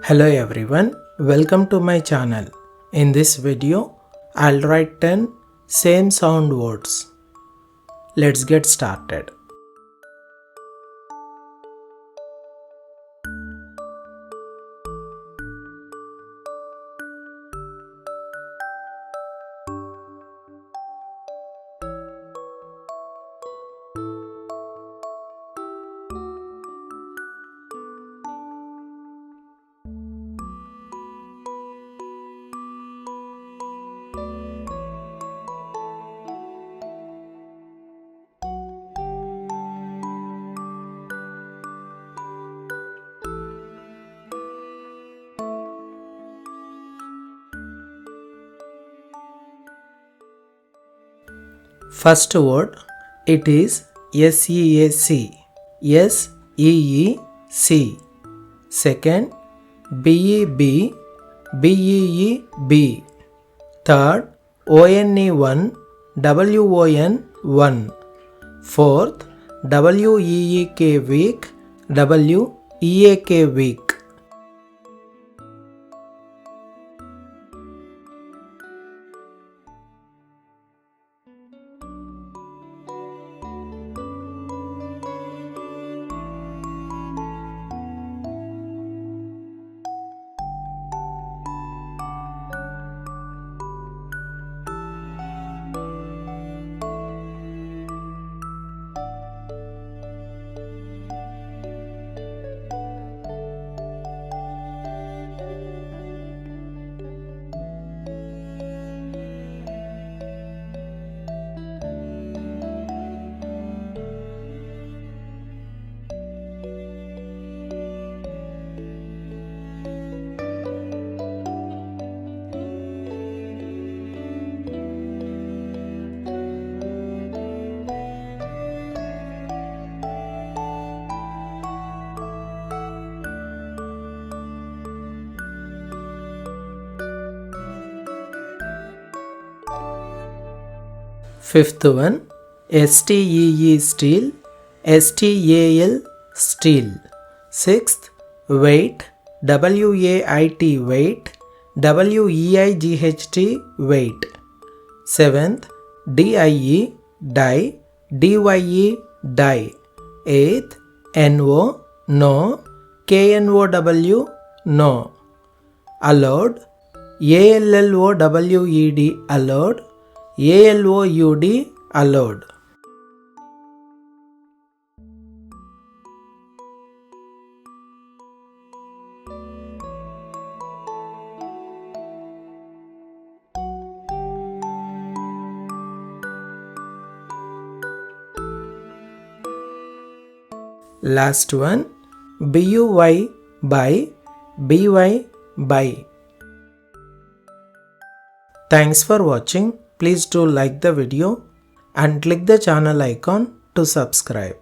Hello everyone, welcome to my channel. In this video, I'll write 10 same sound words. Let's get started. First word, it is SEAC. SEEC. Second, BEB. BEEB. Third, ONE1. WON1. Fourth, WEEK week. WEAK week. Fifth one, STEE steel. STAL steel. Sixth, weight. WAIT weight. WEIGHT weight. Seventh, DIE die. DYE die. Eighth, NO no. KNOW no. Allowed. ALLOWED allowed. ALOUD allowed. Last one, BUY by. BY by. Thanks for watching. Please do like the video and click the channel icon to subscribe.